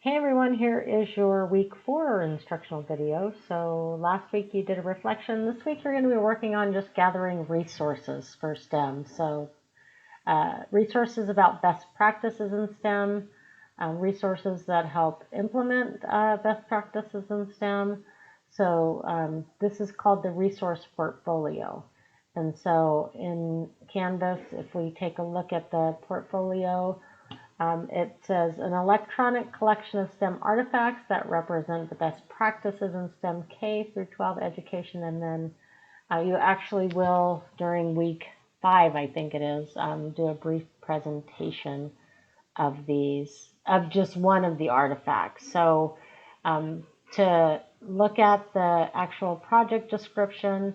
Hey everyone, here is your week 4 instructional video. So last week you did a reflection. This week you're going to be working on just gathering resources for STEM. So resources about best practices in STEM, resources that help implement best practices in STEM. So this is called the resource portfolio. And so in Canvas, if we take a look at the portfolio, it says an electronic collection of STEM artifacts that represent the best practices in STEM K through 12 education, and then you actually will, during week 5, I think it is, do a brief presentation of just one of the artifacts. So to look at the actual project description,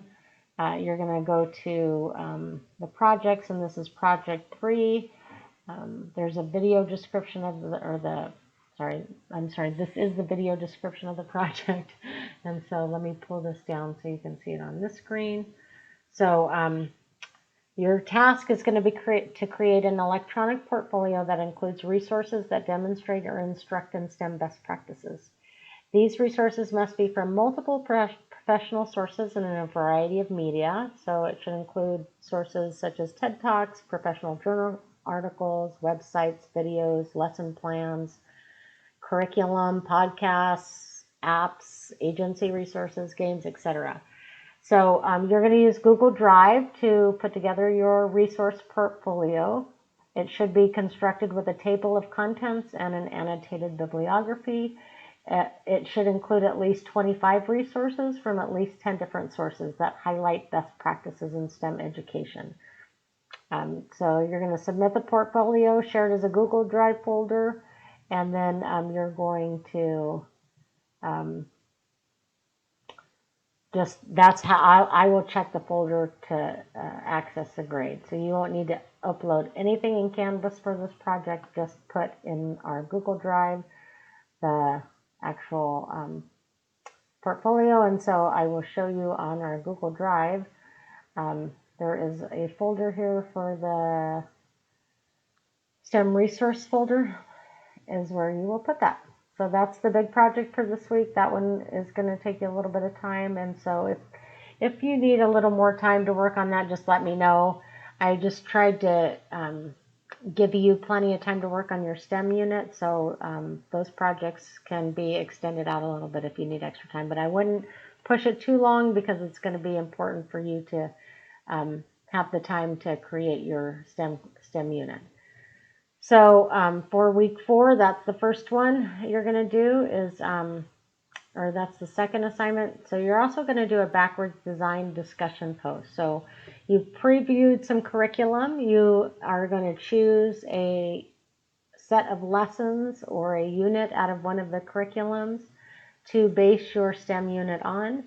you're going to go to the projects, and this is project 3. There's a video description of this is the video description of the project. And so let me pull this down so you can see it on this screen. So your task is going to be to create an electronic portfolio that includes resources that demonstrate or instruct in STEM best practices. These resources must be from multiple professional sources and in a variety of media. So it should include sources such as TED Talks, professional journal articles, websites, videos, lesson plans, curriculum, podcasts, apps, agency resources, games, etc. So you're going to use Google Drive to put together your resource portfolio. It should be constructed with a table of contents and an annotated bibliography. It should include at least 25 resources from at least 10 different sources that highlight best practices in STEM education. So you're going to submit the portfolio, share it as a Google Drive folder, and then you're going to that's how I will check the folder to access the grade. So you won't need to upload anything in Canvas for this project. Just put in our Google Drive the actual portfolio. And so I will show you on our Google Drive. There is a folder here for the STEM resource folder is where you will put that. So that's the big project for this week. That one is going to take you a little bit of time. And so if you need a little more time to work on that, just let me know. I just tried to give you plenty of time to work on your STEM unit. So those projects can be extended out a little bit if you need extra time. But I wouldn't push it too long because it's going to be important for you to have the time to create your STEM unit. So for week 4, that's the first one you're going to do is, or that's the second assignment. So you're also going to do a backwards design discussion post. So you've previewed some curriculum. You are going to choose a set of lessons or a unit out of one of the curriculums to base your STEM unit on.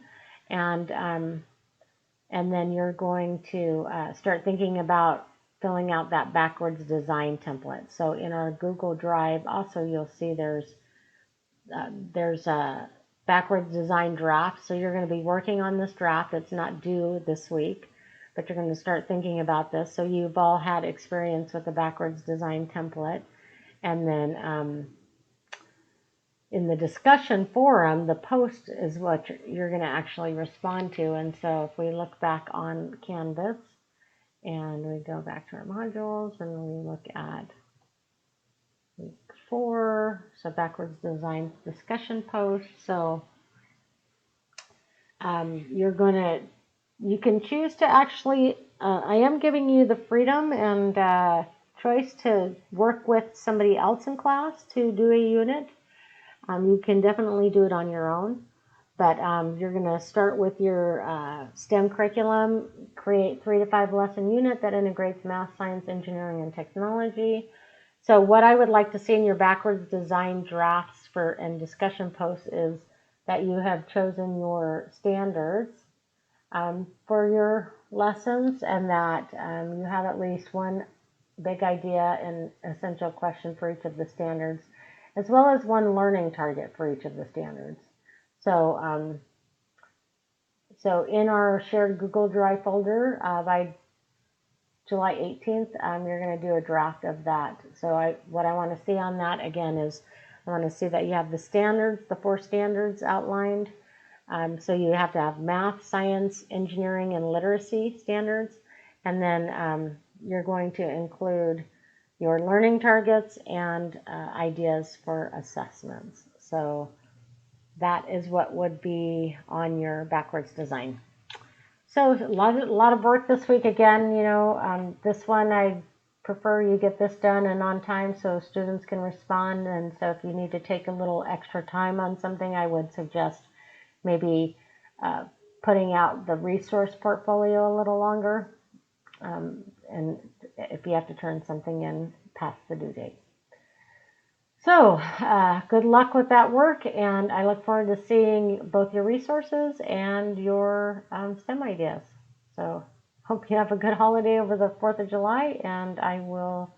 And then you're going to start thinking about filling out that backwards design template. So in our Google Drive, also you'll see there's a backwards design draft. So you're going to be working on this draft. It's not due this week, but you're going to start thinking about this. So you've all had experience with the backwards design template. And then in the discussion forum, the post is what you're going to actually respond to. And so if we look back on Canvas and we go back to our modules and we look at week 4, so backwards design discussion post. So you can choose to actually, I am giving you the freedom and choice to work with somebody else in class to do a unit. You can definitely do it on your own, but you're going to start with your STEM curriculum, create 3 to 5 lesson unit that integrates math, science, engineering, and technology. So what I would like to see in your backwards design drafts and discussion posts is that you have chosen your standards for your lessons, and that you have at least one big idea and essential question for each of the standards, as well as one learning target for each of the standards. So, so in our shared Google Drive folder, by July 18th, you're going to do a draft of that. So what I want to see on that, again, is I want to see that you have the standards, the 4 standards outlined. So you have to have math, science, engineering, and literacy standards. And then you're going to include your learning targets and ideas for assessments. So that is what would be on your backwards design. So a lot of work this week again. This one I prefer you get this done and on time so students can respond. And so if you need to take a little extra time on something, I would suggest maybe putting out the resource portfolio a little longer. And if you have to turn something in past the due date. So good luck with that work, and I look forward to seeing both your resources and your STEM ideas. So hope you have a good holiday over the 4th of July, and I will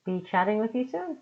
be chatting with you soon.